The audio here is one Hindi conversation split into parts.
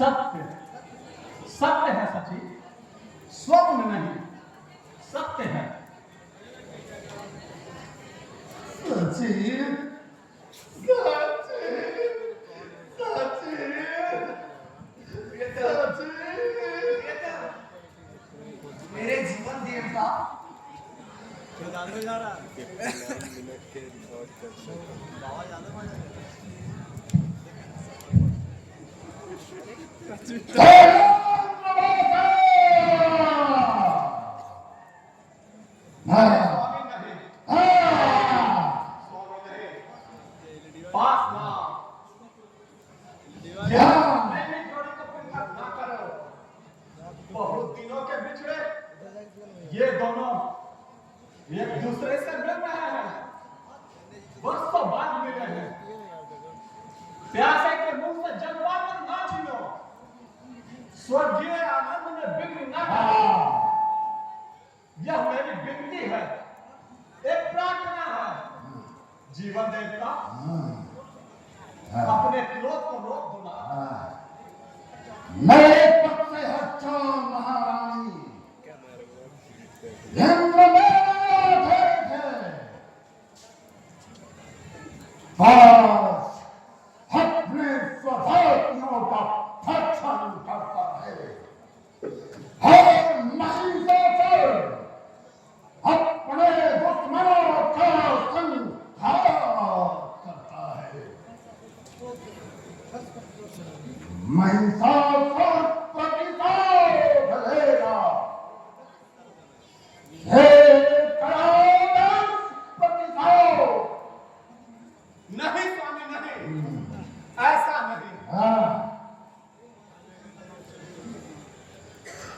सत्य सत्य है सची, स्वप्न नहीं, सत्य है सची। मेरे जीवन देवता बहुत दिनों के बिछड़े ये दोनों एक दूसरे से मिल रहे हैं, वर्षों बाद मिले हैं। प्यासे के मुंह से जलवा कर ना छीनो, स्वर्गीय आनंद में बिक्री ना करो। यह मेरी विनती है, एक प्रार्थना है। जीवन देवता अपने क्रोध को रोक दो ना। मेरे पक्ष से हटो महारानी। इंद्र मेरे थे बस अपने स्वभावियों का भक्षण करता है और महिषासुर अपने दुश्मनों का संहार करता है। महिषासुर प्रतिशोध लेगा। हे कराओ प्रतिशोध। नहीं स्वामी नहीं, ऐसा नहीं।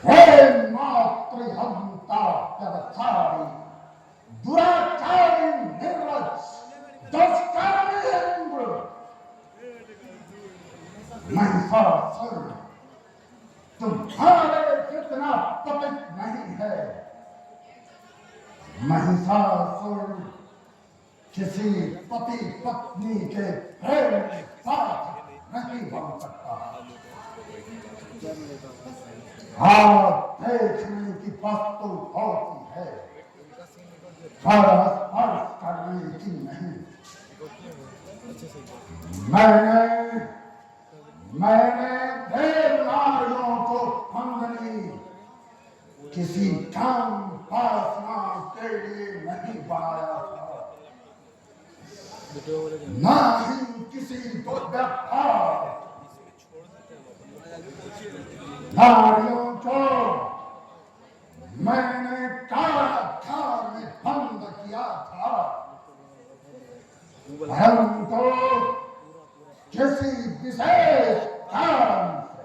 हे मातृहंता व्यवचारी, दुराचारी, निर्लज्ज, दुष्कर्मी इंद्र। महिषासुर तुम्हारे जितना पतित नहीं है। महिषासुर किसी पति पत्नी के प्रेम में साथ नहीं बन सकता। हाथ देखने की वस्तु होती है, पर स्पर्श करने की नहीं। मैंने देव नारियों को मंगनी किसी काम पासना के लिए नहीं बनाया था, ना ही किसी दुर्व्यवहार। नारियों को मैंने कारागार में बंद किया था, परंतु किसी विशेष कारण से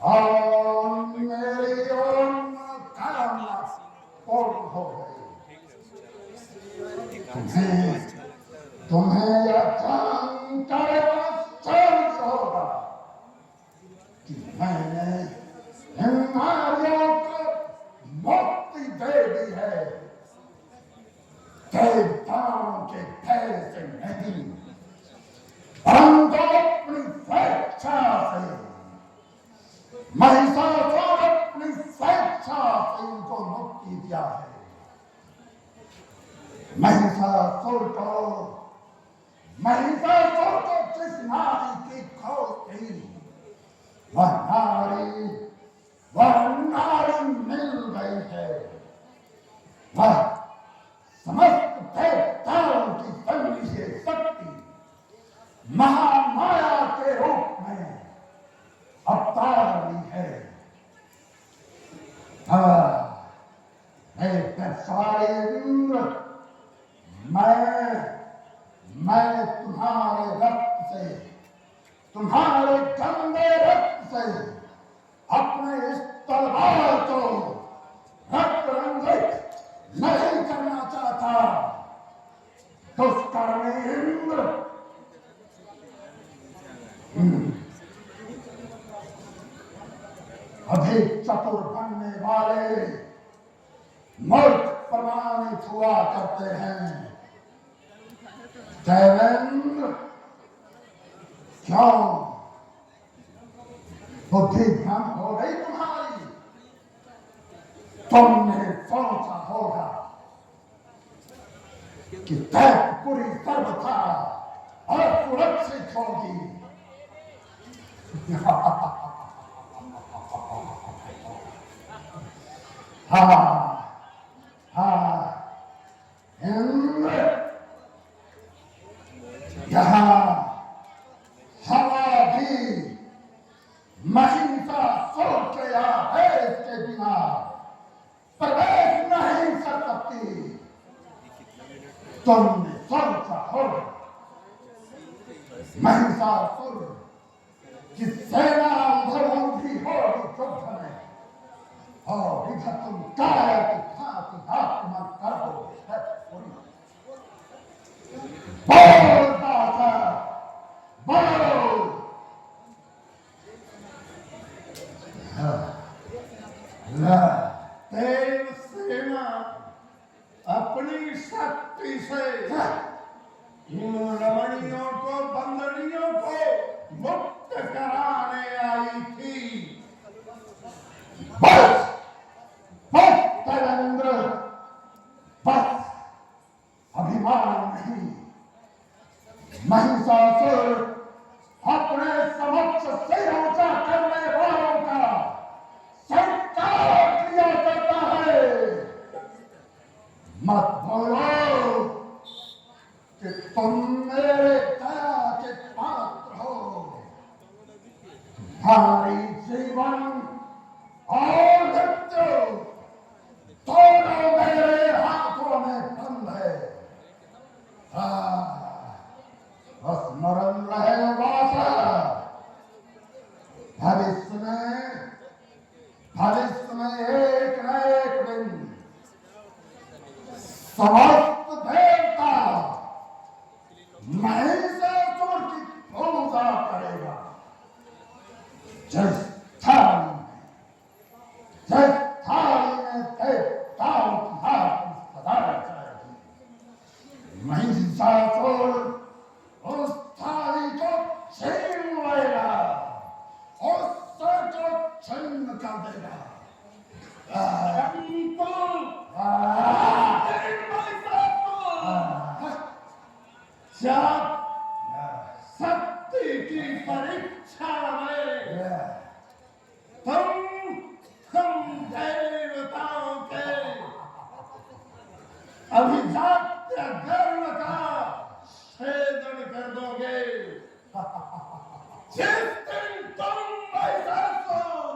और मेरी कामना पूर्ण हो गई। तुम्हें यह जानकर आश्चर्य होगा कि मैंने इन नारियों को मुक्ति दे दी है, देवताओं के भय से नहीं, परंतु अपनी स्वेच्छा से। महिषासुर अपनी स्वेच्छा से इनको मुक्ति दिया है। महिषासुर को जिस नारी की खोज थी, वह नारी मिल गई है। वह समस्त देवताओं की बंदी से शक्ति महामाया के रूप में अवतार ली है। सारे इंद्र, मैं तुम्हारे रक्त से, तुम्हारे गंदे रक्त से अपने इस तलवार को रक्त रंजित नहीं करना चाहता। दुष्कर्मी इंद्र, अधिक चतुर बनने वाले मूर्ख प्रमाणित हुआ करते हैं। देवेंद्र, क्यों बुद्धि भ्रम हो गई तुम्हारी? तुमने सोचा होगा कि दैवपुरी सर्वथा और सुरक्षित होगी। इंद्र यहाँ हवा भी महिषासुर के आदेश के बिना प्रवेश नहीं कर सकती। तुमने सोचा होगा महिषासुर की सेना उधर उठी होगी युद्ध में, और इधर तुम काय की भांति आक्रमण कर दो। बोल बाबा, बोल। देव सेना अपनी शक्ति से इन रमणियों को, बंदनियों को मुक्त कराने आई थी। बस बस तैलेंद्र, बस अभिमान नहीं। महिषासुर अपने समक्ष सिर ऊंचा करने वालों का संस्कार किया करता है। मत बोलो कि तुम मेरे दया के पात्र हो। तुम्हारी जीवन और मृत्यु दोनों मेरे हाथों में बंद है। स्मरण रहे वासा, भविष्य में एक न एक दिन समस्त देवता महिषासुर की पूजा करेगा। जिस थाली में देवताओं की आरती सजाई जाएगी, महिषासुर उस थाली को छीन लेगा, उस सर को छिन्न कर देगा। जब शक्ति की परीक्षा में तुम देवताओं के अभिजात्य गर्व का छेदन कर दोगे, जिस दिन तुम महिषासुर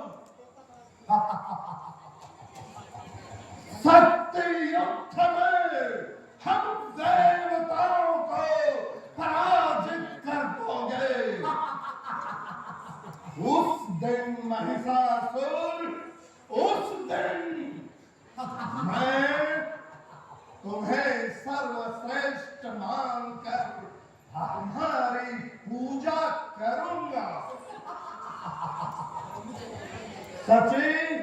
शक्ति युद्ध में हम देवताओं को पराजित कर दोगे, उस दिन महिषासुर, उस दिन मैं तुम्हें सर्वश्रेष्ठ मानकर तुम्हारी पूजा करूंगा। सचिन,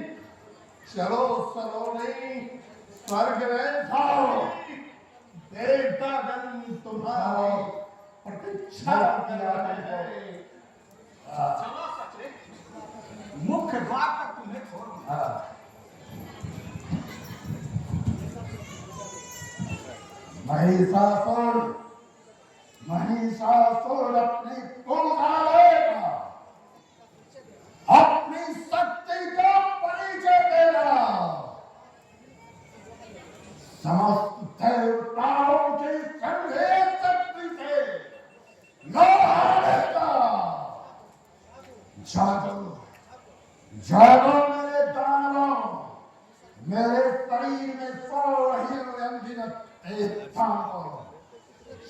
चलो सलोनी, स्वर्ग में जाओ। देवतागण तुम्हारी प्रतीक्षा कर रहे हैं। चलो सचिन, मुख्य द्वार तक तुम्हें छोड़ दिया। महिषासुर अपनी पूजा लेगा, अपनी शक्ति का परिचय देगा, समस्त देवताओं की संघीय शक्ति से लड़ाएगा। जागो जागो मेरे दानवों, मेरे शरीर में 100 हिरण्यंगित देवताओं,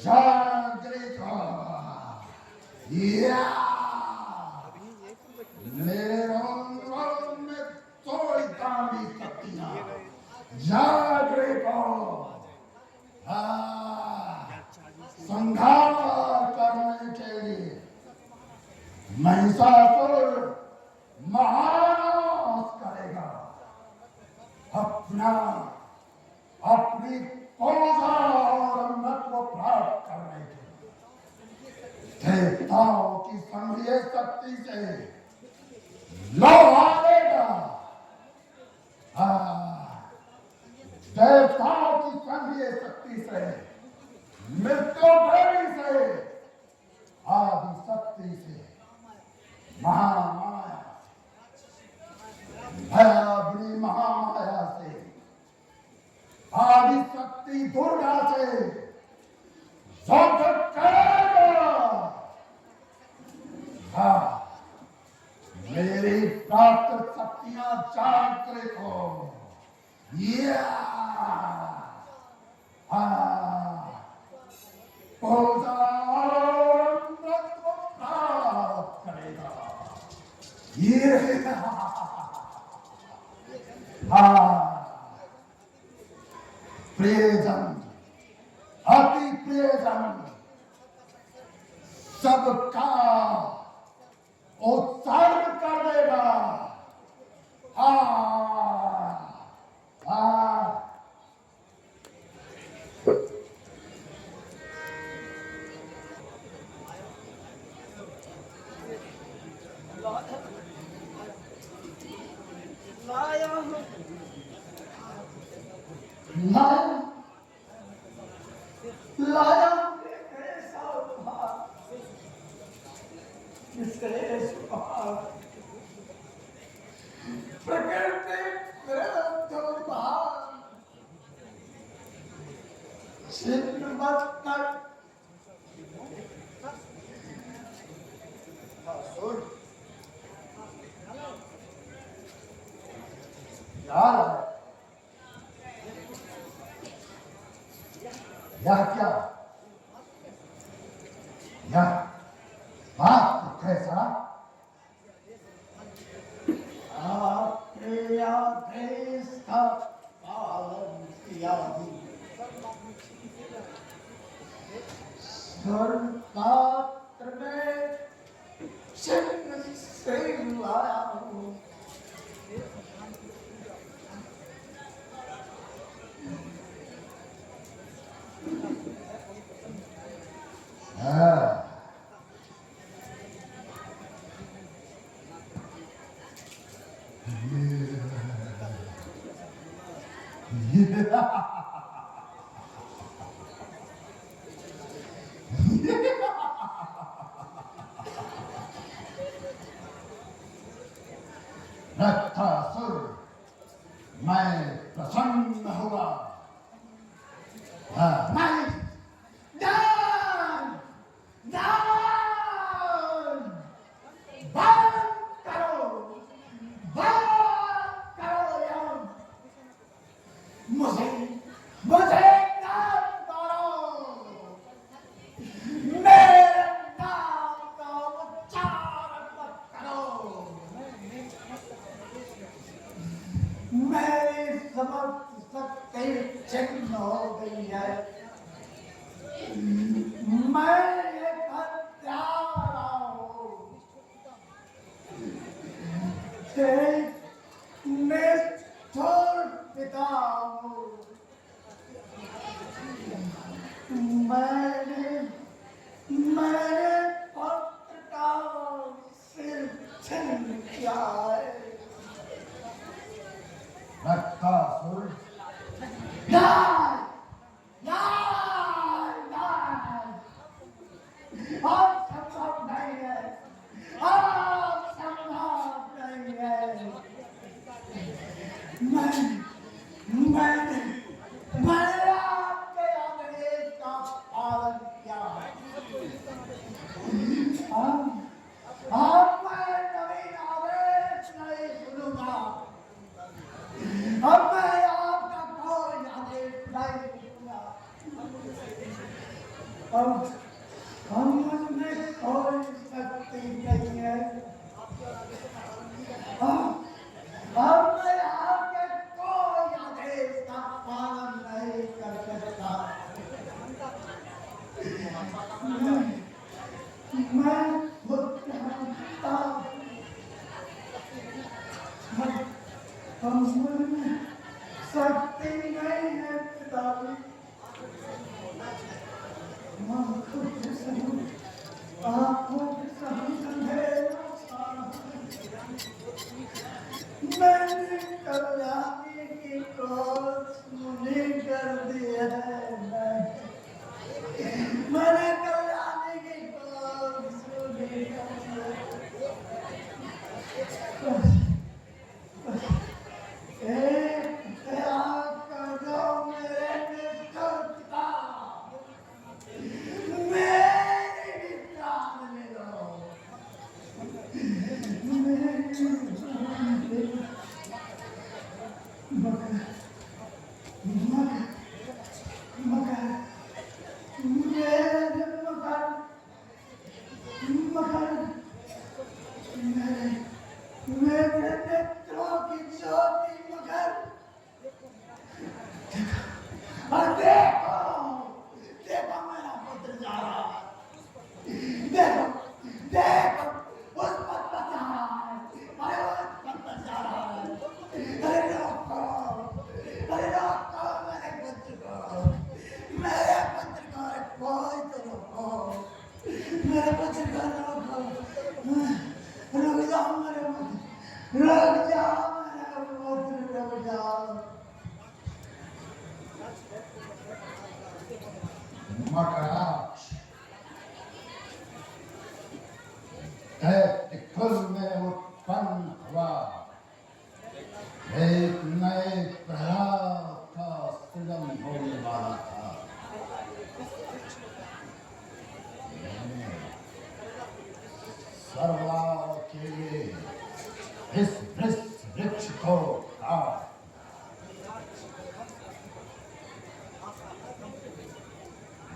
जागृत हो। मेरे रोम में थोड़ी तांबी शक्तियां जागृत हो। संहार करने के लिए महिषासुर महानाश करेगा। अपनी पूजा और अमृत को प्राप्त करने के लिए देवताओं की की संघीय शक्ति से लोहा लेगा, देवताओं की संघीय शक्ति से, मृत्यु देवी से, आदि शक्ति से, महामाया, भयावनी महामाया से, आदि शक्ति दुर्गा से युद्ध करेगा। मेरी प्राप्त शक्तियां जागृत हो। पूजा प्राप्त करेगा। प्रियजन, अति प्रियजन, सबका उत्सर्ग कर देगा। यह क्या? यह बात कैसा? आपके आदेश का पालन किया स्वरपात्र में चिन्ह से लाया हूँ। रक्तासुर, मैं प्रसन्न हुआ। मैं दान करो यार, मुझे दान करो, मेरे नाम का उच्चारण मत करो। मेरी समस्त शक्ति छिन्न हो गई है। मैं एक हत्यारा हूँ, निष्ठुर पिता हूँ। मैंने पुत्र का सिर छिन्न किया है। रक्तासुर, आप संभव नहीं है, आप संभव नहीं है। मैंने आपके आदेश का पालन किया। अब मैं नवीन आदेश नहीं सुनूंगा। अब मैं आपका कोई आदेश नहीं सुनूंगा। अब मुझमें कोई शक्ति नहीं है। अब मैं आपके कोई आदेश का पालन नहीं कर सकता। मैं खुद जानता हूँ, मुझमें शक्ति नहीं है पिताजी। मैं खुद से हूँ, आंखों के सामने अंधेरा छा मैंने कल्याणी की कोस सुनी कर दी है मैंने कल्याणी की कोस सुनी कर दी है एक त्याग कर दो मेरे निष्ठुर पिता मेरी भी प्राण ले लो मेरे नेत्रों की ज्योति मगर और देखो देखो मेरा पुत्र जा रहा है देखो देखो उस पथ पर जा रहा है अरे उस पथ पर जा रहा है अरे रोको मेरे पुत्र को कोई तो रोको मेरे पुत्र को रोको रुक जाओ मेरे पुत्र रुक जाओ मेरे पुत्र रुक जाओ मकराज कुल में उत्पन्न हुआ एक नए प्रहलाद का सृजन होने वाला था सर्वदा के लिए इस वृक्ष को काट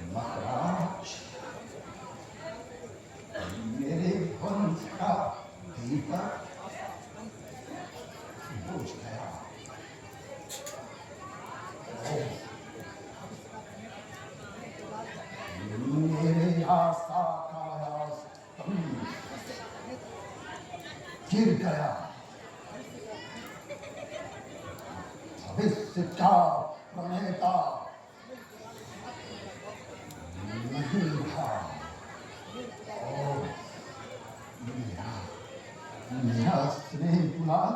महाराज मेरे वंश का दीपक बुझ गया मेरे आशा का स्तंभ गिर गया भविष्य का प्रणेता नहीं था और मेरा स्नेह दुलार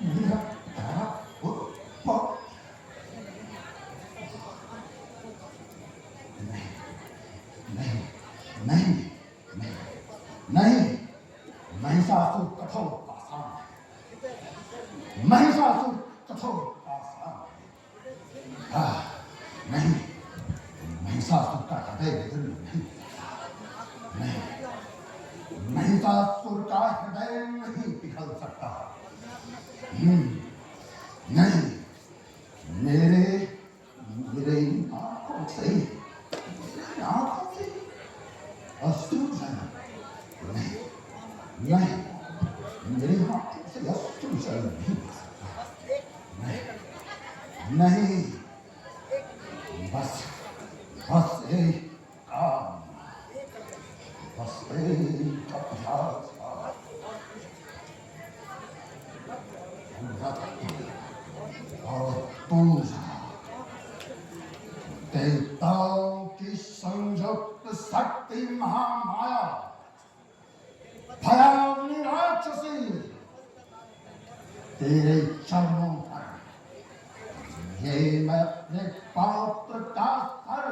मेरा प्यारा पुत्र नहीं महिषासुर कठोर पाषाण महिषासुर कठोर पाषाण नहीं महिषासुर का हृदय विदीर्ण नहीं महिषासुर का हृदय नहीं पिघल सकता नहीं मेरे आंखों से अश्रु नहीं मेरे हाथों से अश्रु नहीं नहीं बस एक काम बस एक अभ्यास और पूजा देवताओं की संयुक्त शक्ति महामाया भयावनी राक्षसी तेरे चरणों पर ये मैं अपने पात्र का सर